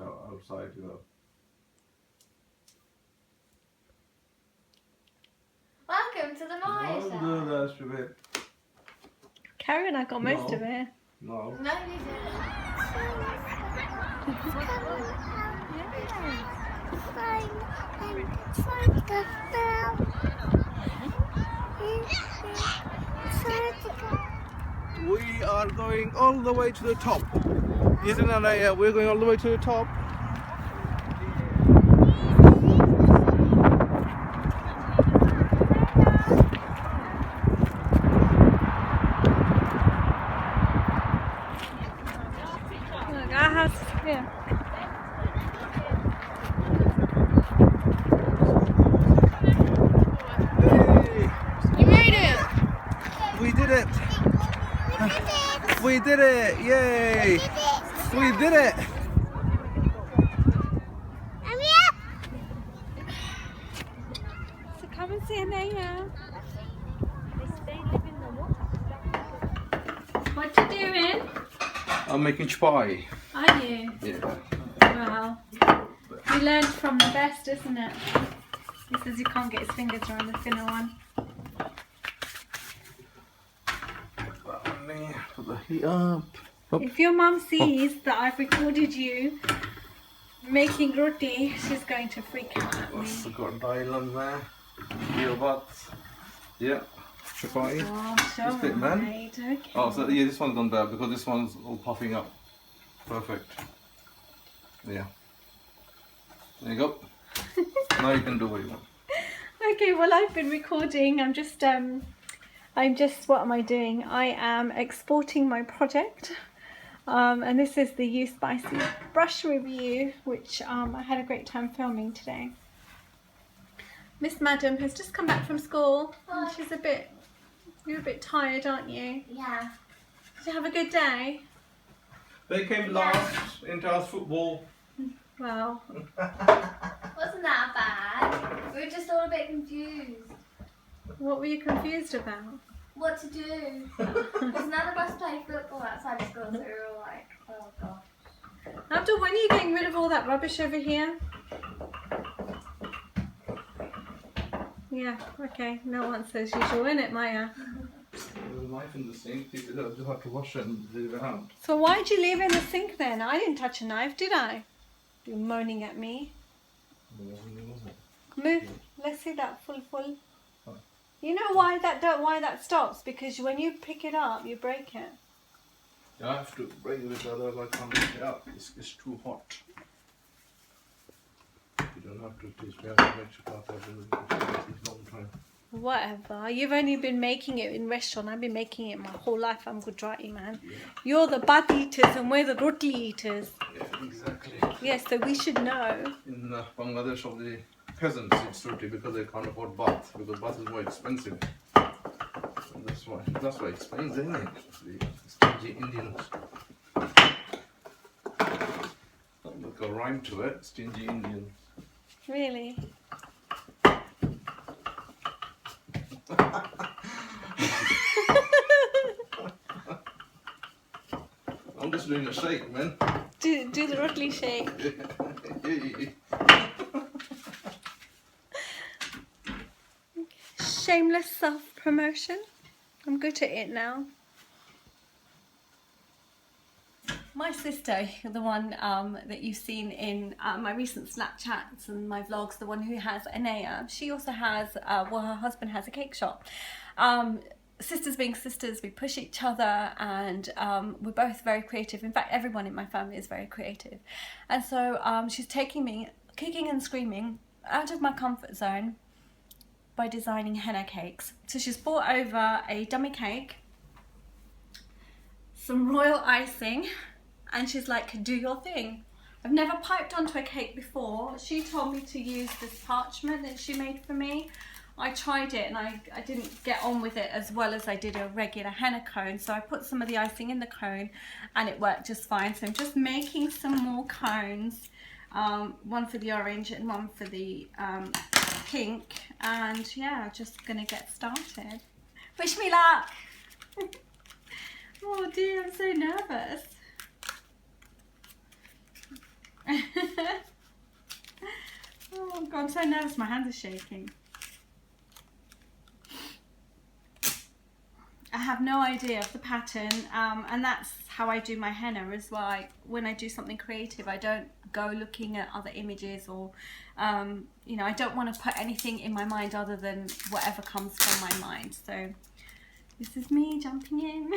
it outside, you know. Welcome to the Maya Don't show. do that, stupid. Karen, I got most No. of it. No. No, you didn't. We are going all the way to the top. Isn't Anaya? We're going all the way to the top. Look, our house is here. Hey, You made it! we did it! We did it! Yay! We did it! So come and see Anaya. What you doing? I'm making chapatti. Are you? Yeah. Wow. You learned from the best, isn't it? He says you can't get his fingers around the thinner one. Put the heat up. Oh. If your mum sees that I've recorded you making roti, she's going to freak out at me. We've got dial on there. Real butts. Yeah. Chapatti. Gosh, Just a bit, man. alright, okay. Oh, so yeah, this one's gone bad because this one's all puffing up. Perfect. Yeah. There you go. Now you can do what you want. Okay, well I've been recording. I'm just what am I doing? I am exporting my project. And this is the You Spicy brush review, which I had a great time filming today. Miss Madam has just come back from school. And she's you're a bit tired, aren't you? Yeah. Did you have a good day? They came last in Taos football. Well, Wasn't that bad? We were just all a bit confused. what were you confused about? What to do? Because none of us play football outside of school, so we were all like, oh gosh. Abdul, when are you getting rid of all that rubbish over here? Yeah, okay. No answer as usual, innit, Maya? There's a knife in the sink. You just have to wash it and leave it out. So why'd you leave it in the sink then? I didn't touch a knife, did I? You're moaning at me. Move. Let's see that full. You know why that stops? Because when you pick it up, you break it. I have to break it, otherwise I can't pick it up. It's too hot. You don't have to teach me how to make chapatti. I've been making chapatti a long time. Whatever. You've only been making it in restaurant. I've been making it my whole life. I'm Gujarati, man. Yeah. You're the bhat eaters and we're the roti eaters. Yeah, exactly. Yes, so we should know. In Bangladesh, of the peasants eat roti because they can't afford bath, because bath is more expensive. And that's why it explains, isn't it? The stingy Indians. Look, a rhyme to it. Stingy Indians. Really? I'm just doing a shake, man. Do the roti shake. Shameless self-promotion. I'm good at it now. My sister, the one that you've seen in my recent Snapchats and my vlogs, the one who has Anaya, she also has, her husband has a cake shop. Sisters being sisters, we push each other, and we're both very creative. In fact, everyone in my family is very creative. And so she's taking me, kicking and screaming, out of my comfort zone by designing henna cakes. So she's brought over a dummy cake, some royal icing, and she's like, do your thing. I've never piped onto a cake before. She told me to use this parchment that she made for me. I tried it and I didn't get on with it as well as I did a regular henna cone, so I put some of the icing in the cone and it worked just fine. So I'm just making some more cones, one for the orange and one for the pink, and yeah, just gonna get started. Wish me luck! Oh dear, I'm so nervous. God, I'm so nervous, my hands are shaking. I have no idea of the pattern, and that's how I do my henna as well. When I do something creative, I don't go looking at other images or, you know, I don't want to put anything in my mind other than whatever comes from my mind. So this is me jumping in.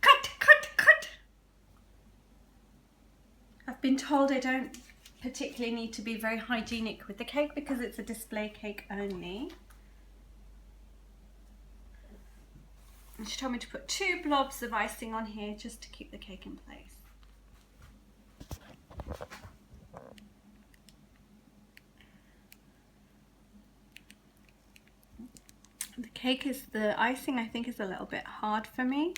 Cut! I've been told I don't particularly need to be very hygienic with the cake because it's a display cake only. And she told me to put 2 blobs of icing on here just to keep the cake in place. The icing I think is a little bit hard for me.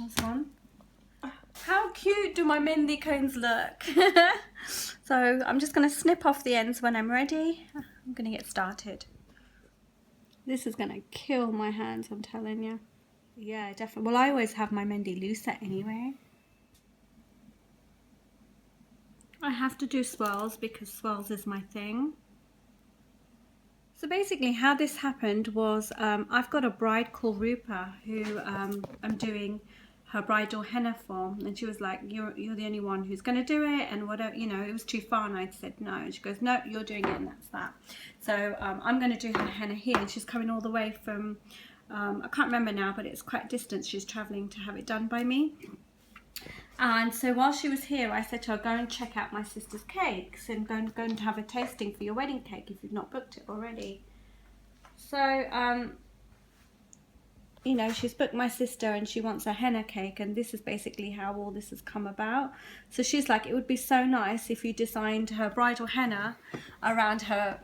This one. How cute do my mehendi cones look? So I'm just going to snip off the ends when I'm ready. I'm going to get started. This is going to kill my hands, I'm telling you. Yeah, definitely. Well, I always have my mehendi looser anyway. I have to do swirls because swirls is my thing. So basically how this happened was I've got a bride called Rupa who I'm doing her bridal henna for, and she was like, you're the only one who's going to do it, and whatever, you know, it was too far, and I said no, and she goes, no, you're doing it, and that's that. So I'm going to do her henna here, and she's coming all the way from I can't remember now, but it's quite distant. She's traveling to have it done by me. And so while she was here, I said to her, go and check out my sister's cakes and go and have a tasting for your wedding cake if you've not booked it already. So you know, she's booked my sister and she wants a henna cake, and this is basically how all this has come about. So she's like, it would be so nice if you designed her bridal henna around her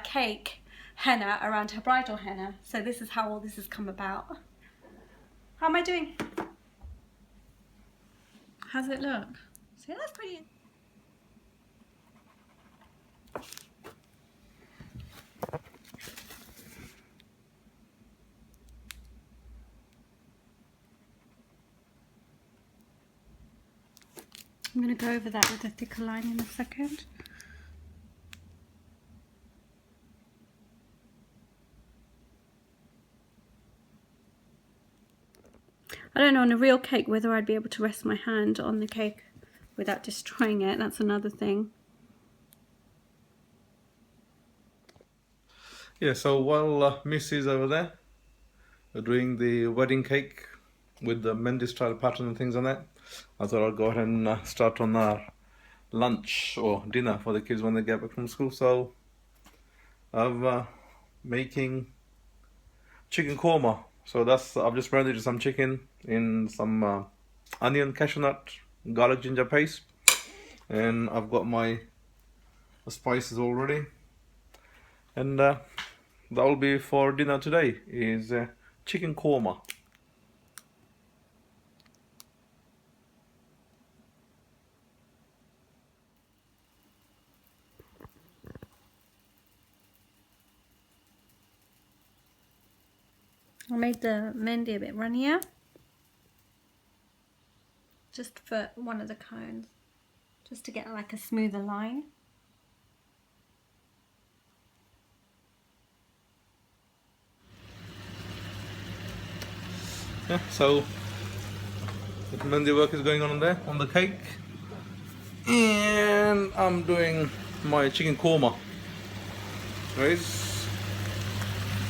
cake henna around her bridal henna. So this is how all this has come about. How am I doing? How's it look? See, that's pretty. I'm going to go over that with a thicker line in a second. I don't know on a real cake whether I'd be able to rest my hand on the cake without destroying it. That's another thing. Yeah, so while Miss is over there doing the wedding cake with the mehendi style pattern and things on that, I thought I'd go ahead and start on our lunch or dinner for the kids when they get back from school. So I'm making chicken korma. So I've just marinated some chicken in some onion, cashew nut, garlic, ginger paste, and I've got my spices all ready. And that will be for dinner today, is chicken korma. I made the mehendi a bit runnier, just for one of the cones, just to get like a smoother line. Yeah, so the mehendi work is going on there on the cake, and I'm doing my chicken korma, guys.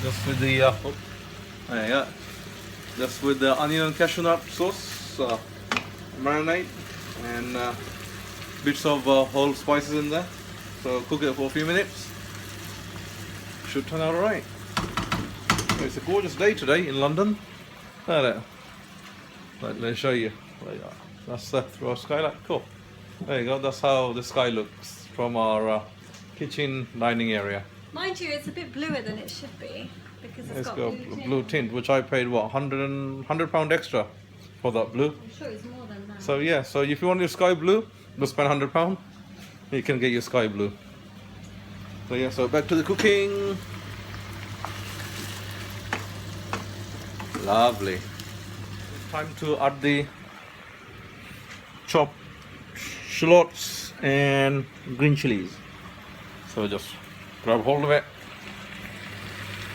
Just with the there you go. Just with the onion and cashew nut sauce, marinade, and bits of whole spices in there. So cook it for a few minutes. Should turn out alright. It's a gorgeous day today in London. Let me show you. There you go. That's through our skylight. Cool. There you go. That's how the sky looks from our kitchen dining area. Mind you, it's a bit bluer than it should be because it's got blue tint, which I paid what, £100 extra for that blue. I'm sure it's more than that. So yeah, so if you want your sky blue, just spend £100. You can get your sky blue. So yeah, so back to the cooking. Lovely. Time to add the chopped shallots and green chilies. So just grab hold of it,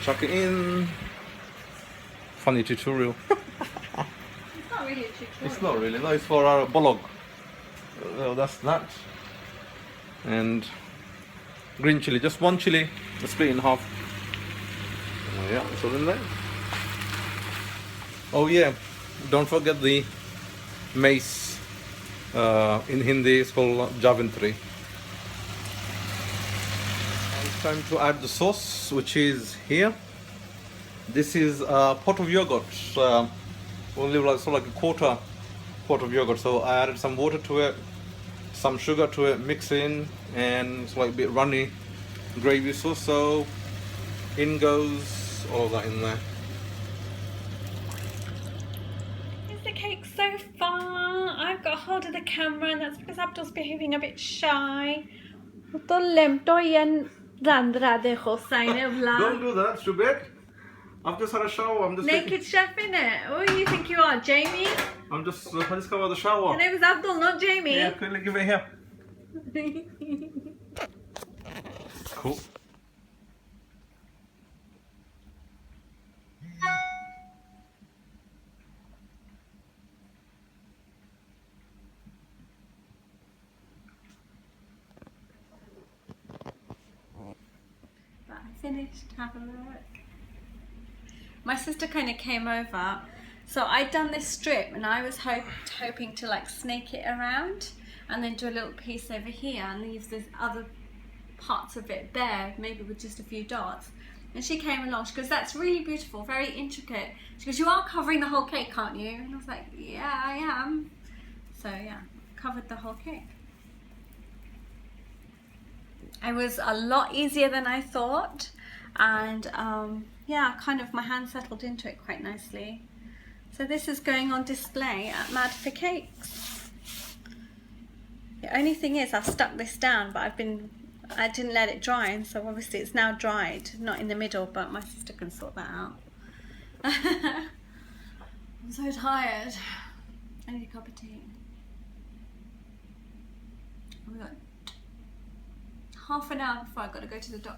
chuck it in. Funny tutorial. It's not really a tutorial. It's not really, no, it's for our bolog. So that's that. And green chili, just one chili, split in half. Oh, yeah, it's all in there. Oh yeah, don't forget the mace. In Hindi it's called Javantri. It's time to add the sauce, which is here. This is a pot of yogurt, only like a quarter pot of yogurt. So I added some water to it, some sugar to it, mix in, and it's like a bit runny gravy sauce. So in goes all that in there. Is the cake so far? I've got hold of the camera, and that's because Abdul's behaving a bit shy. Don't do that, stupid. I've just had a shower. I'm just Naked chef in it. Who do you think you are, Jamie? I just come out of the shower. Your name is Abdul, not Jamie. Yeah, quickly give it here. Cool. But I finished. Have a look. My sister kind of came over, so I'd done this strip, and I was hoping to like snake it around, and then do a little piece over here, and leave this other parts of it bare, maybe with just a few dots. And she came along. She goes, "That's really beautiful, very intricate." She goes, "You are covering the whole cake, aren't you?" And I was like, "Yeah, I am." So yeah, covered the whole cake. It was a lot easier than I thought, and yeah, kind of my hand settled into it quite nicely. So this is going on display at Mad for Cakes. The only thing is I've stuck this down, but I didn't let it dry, and so obviously it's now dried, not in the middle, but my sister can sort that out. I'm so tired. I need a cup of tea. We got half an hour before I got to go to the doctor.